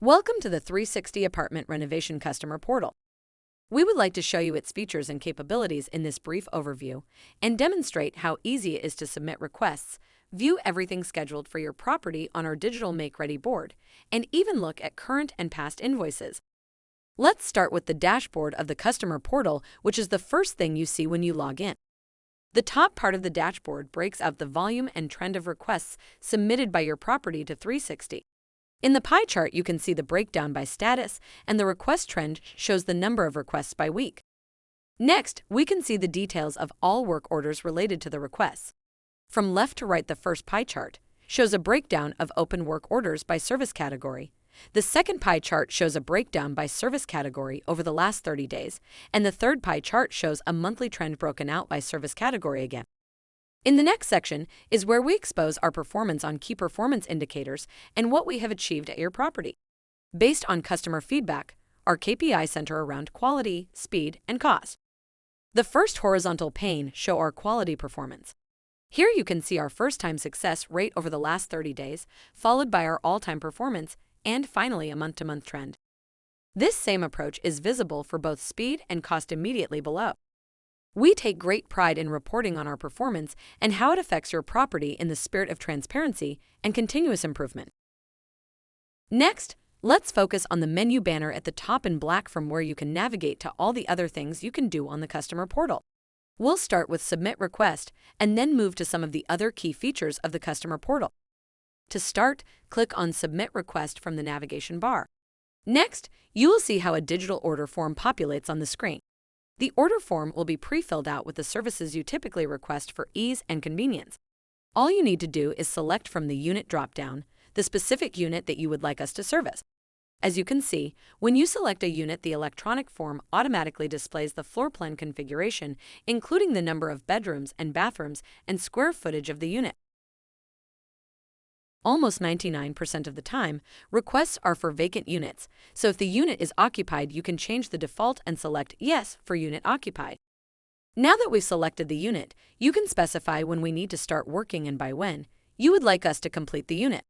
Welcome to the 360 Apartment Renovation Customer Portal. We would like to show you its features and capabilities in this brief overview and demonstrate how easy it is to submit requests, view everything scheduled for your property on our digital make-ready board, and even look at current and past invoices. Let's start with the dashboard of the customer portal, which is the first thing you see when you log in. The top part of the dashboard breaks out the volume and trend of requests submitted by your property to 360. In the pie chart, you can see the breakdown by status, and the request trend shows the number of requests by week. Next, we can see the details of all work orders related to the requests. From left to right, the first pie chart shows a breakdown of open work orders by service category. The second pie chart shows a breakdown by service category over the last 30 days, and the third pie chart shows a monthly trend broken out by service category again. In the next section is where we expose our performance on key performance indicators and what we have achieved at your property. Based on customer feedback, our KPIs center around quality, speed, and cost. The first horizontal pane shows our quality performance. Here you can see our first-time success rate over the last 30 days, followed by our all-time performance, and finally a month-to-month trend. This same approach is visible for both speed and cost immediately below. We take great pride in reporting on our performance and how it affects your property in the spirit of transparency and continuous improvement. Next, let's focus on the menu banner at the top in black, from where you can navigate to all the other things you can do on the customer portal. We'll start with Submit Request and then move to some of the other key features of the customer portal. To start, click on Submit Request from the navigation bar. Next, you will see how a digital order form populates on the screen. The order form will be pre-filled out with the services you typically request for ease and convenience. All you need to do is select from the unit drop-down the specific unit that you would like us to service. As you can see, when you select a unit, the electronic form automatically displays the floor plan configuration, including the number of bedrooms and bathrooms and square footage of the unit. Almost 99% of the time, requests are for vacant units, so if the unit is occupied, you can change the default and select Yes for unit occupied. Now that we've selected the unit, you can specify when we need to start working and by when you would like us to complete the unit.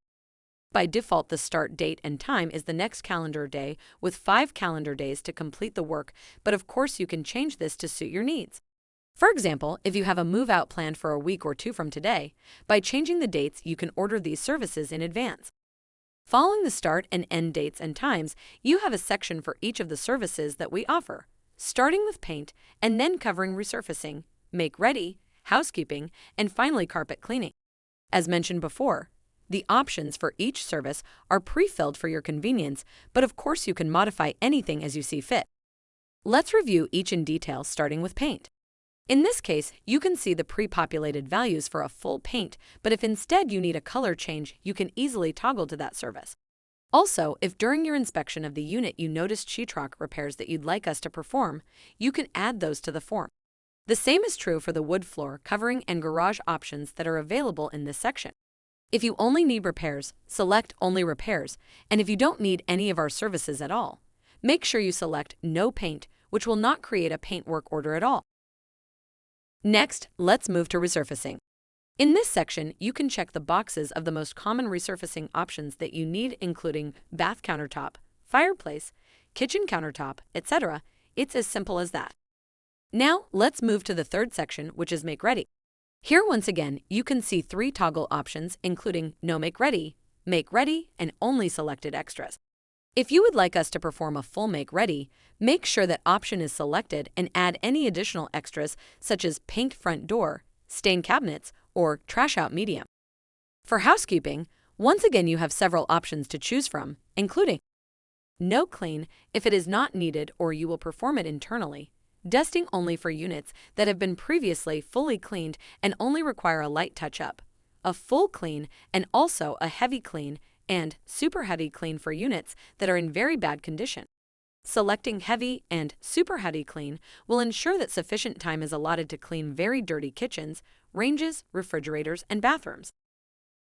By default, the start date and time is the next calendar day with 5 calendar days to complete the work, but of course you can change this to suit your needs. For example, if you have a move-out planned for a week or two from today, by changing the dates, you can order these services in advance. Following the start and end dates and times, you have a section for each of the services that we offer, starting with paint and then covering resurfacing, make-ready, housekeeping, and finally carpet cleaning. As mentioned before, the options for each service are pre-filled for your convenience, but of course you can modify anything as you see fit. Let's review each in detail, starting with paint. In this case, you can see the pre-populated values for a full paint, but if instead you need a color change, you can easily toggle to that service. Also, if during your inspection of the unit you noticed sheetrock repairs that you'd like us to perform, you can add those to the form. The same is true for the wood floor, covering, and garage options that are available in this section. If you only need repairs, select Only Repairs, and if you don't need any of our services at all, make sure you select No Paint, which will not create a paint work order at all. Next, let's move to resurfacing. In this section, you can check the boxes of the most common resurfacing options that you need, including bath countertop, fireplace, kitchen countertop, etc. It's as simple as that. Now, let's move to the third section, which is Make Ready. Here, once again, you can see 3 toggle options, including No Make Ready, and only selected extras. If you would like us to perform a full make ready, make sure that option is selected and add any additional extras such as paint front door, stain cabinets, or trash out medium. For housekeeping, once again you have several options to choose from, including No Clean if it is not needed or you will perform it internally, dusting only for units that have been previously fully cleaned and only require a light touch-up, a full clean and also a heavy clean, and super heavy clean for units that are in very bad condition. Selecting heavy and super heavy clean will ensure that sufficient time is allotted to clean very dirty kitchens, ranges, refrigerators, and bathrooms.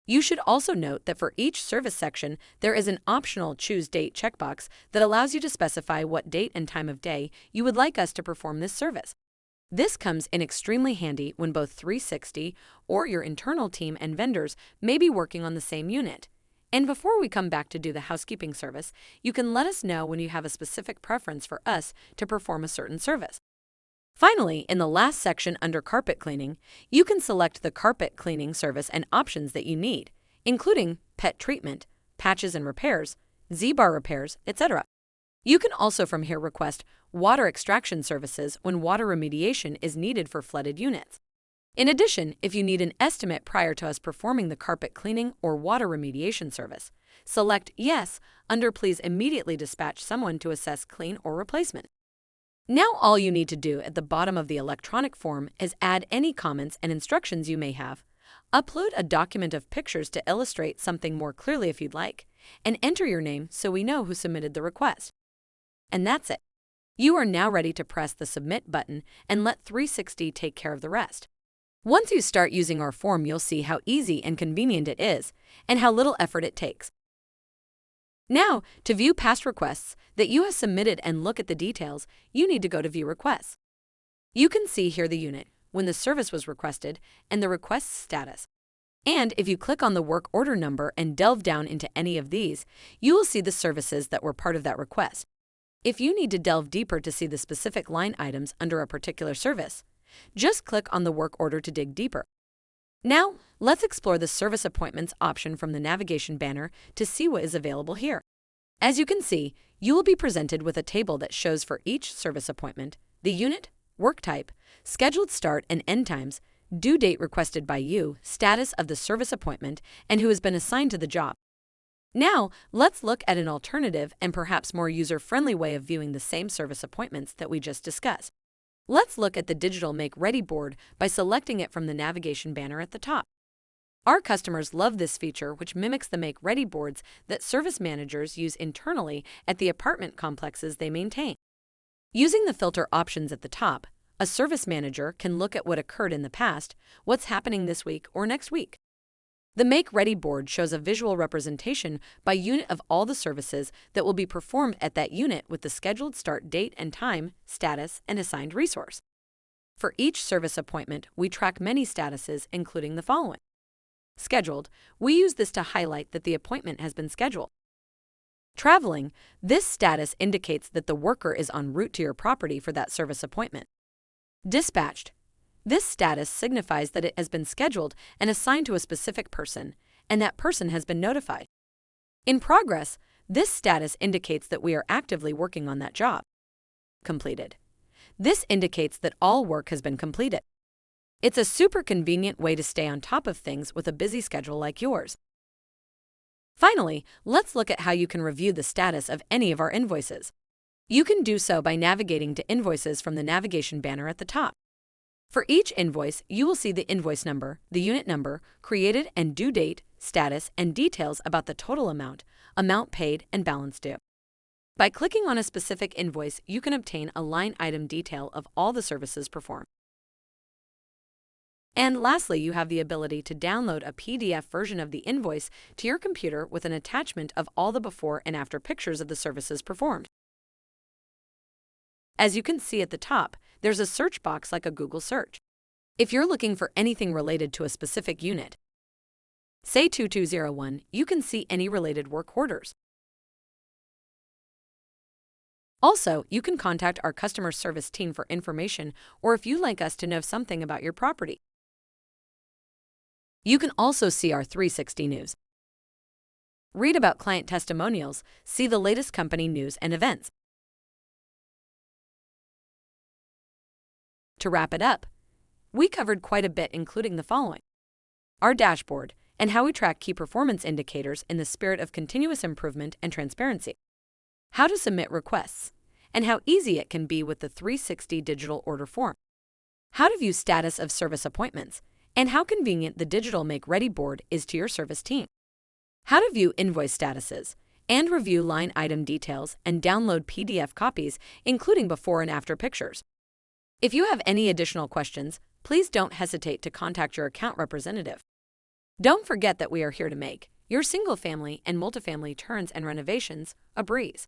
You should also note that for each service section, there is an optional Choose Date checkbox that allows you to specify what date and time of day you would like us to perform this service. This comes in extremely handy when both 360 or your internal team and vendors may be working on the same unit, And before we come back to do the housekeeping service, you can let us know when you have a specific preference for us to perform a certain service. Finally, in the last section under carpet cleaning, you can select the carpet cleaning service and options that you need, including pet treatment, patches and repairs, Z-bar repairs, etc. You can also from here request water extraction services when water remediation is needed for flooded units. In addition, if you need an estimate prior to us performing the carpet cleaning or water remediation service, select Yes under Please immediately dispatch someone to assess clean or replacement. Now all you need to do at the bottom of the electronic form is add any comments and instructions you may have, upload a document of pictures to illustrate something more clearly if you'd like, and enter your name so we know who submitted the request. And that's it. You are now ready to press the Submit button and let 360 take care of the rest. Once you start using our form, you'll see how easy and convenient it is and how little effort it takes. Now, to view past requests that you have submitted and look at the details, you need to go to View Requests. You can see here the unit, when the service was requested, and the request status. And if you click on the work order number and delve down into any of these, you will see the services that were part of that request. If you need to delve deeper to see the specific line items under a particular service, just click on the work order to dig deeper. Now, let's explore the Service Appointments option from the navigation banner to see what is available here. As you can see, you will be presented with a table that shows for each service appointment the unit, work type, scheduled start and end times, due date requested by you, status of the service appointment, and who has been assigned to the job. Now, let's look at an alternative and perhaps more user-friendly way of viewing the same service appointments that we just discussed. Let's look at the digital Make Ready board by selecting it from the navigation banner at the top. Our customers love this feature, which mimics the Make Ready boards that service managers use internally at the apartment complexes they maintain. Using the filter options at the top, a service manager can look at what occurred in the past, what's happening this week or next week. The Make Ready board shows a visual representation by unit of all the services that will be performed at that unit with the scheduled start date and time, status, and assigned resource. For each service appointment, we track many statuses, including the following. Scheduled, we use this to highlight that the appointment has been scheduled. Traveling, this status indicates that the worker is en route to your property for that service appointment. Dispatched, this status signifies that it has been scheduled and assigned to a specific person, and that person has been notified. In progress, this status indicates that we are actively working on that job. Completed. This indicates that all work has been completed. It's a super convenient way to stay on top of things with a busy schedule like yours. Finally, let's look at how you can review the status of any of our invoices. You can do so by navigating to Invoices from the navigation banner at the top. For each invoice, you will see the invoice number, the unit number, created and due date, status, and details about the total amount, amount paid, and balance due. By clicking on a specific invoice, you can obtain a line item detail of all the services performed. And lastly, you have the ability to download a PDF version of the invoice to your computer with an attachment of all the before and after pictures of the services performed. As you can see at the top, there's a search box like a Google search. If you're looking for anything related to a specific unit, say 2201, you can see any related work orders. Also, you can contact our customer service team for information or if you'd like us to know something about your property. You can also see our 360 news. Read about client testimonials, see the latest company news and events. To wrap it up, we covered quite a bit, including the following: our dashboard and how we track key performance indicators in the spirit of continuous improvement and transparency, how to submit requests, and how easy it can be with the 360 digital order form, how to view status of service appointments, and how convenient the digital Make Ready board is to your service team, how to view invoice statuses, and review line item details and download PDF copies, including before and after pictures. If you have any additional questions, please don't hesitate to contact your account representative. Don't forget that we are here to make your single-family and multifamily turns and renovations a breeze.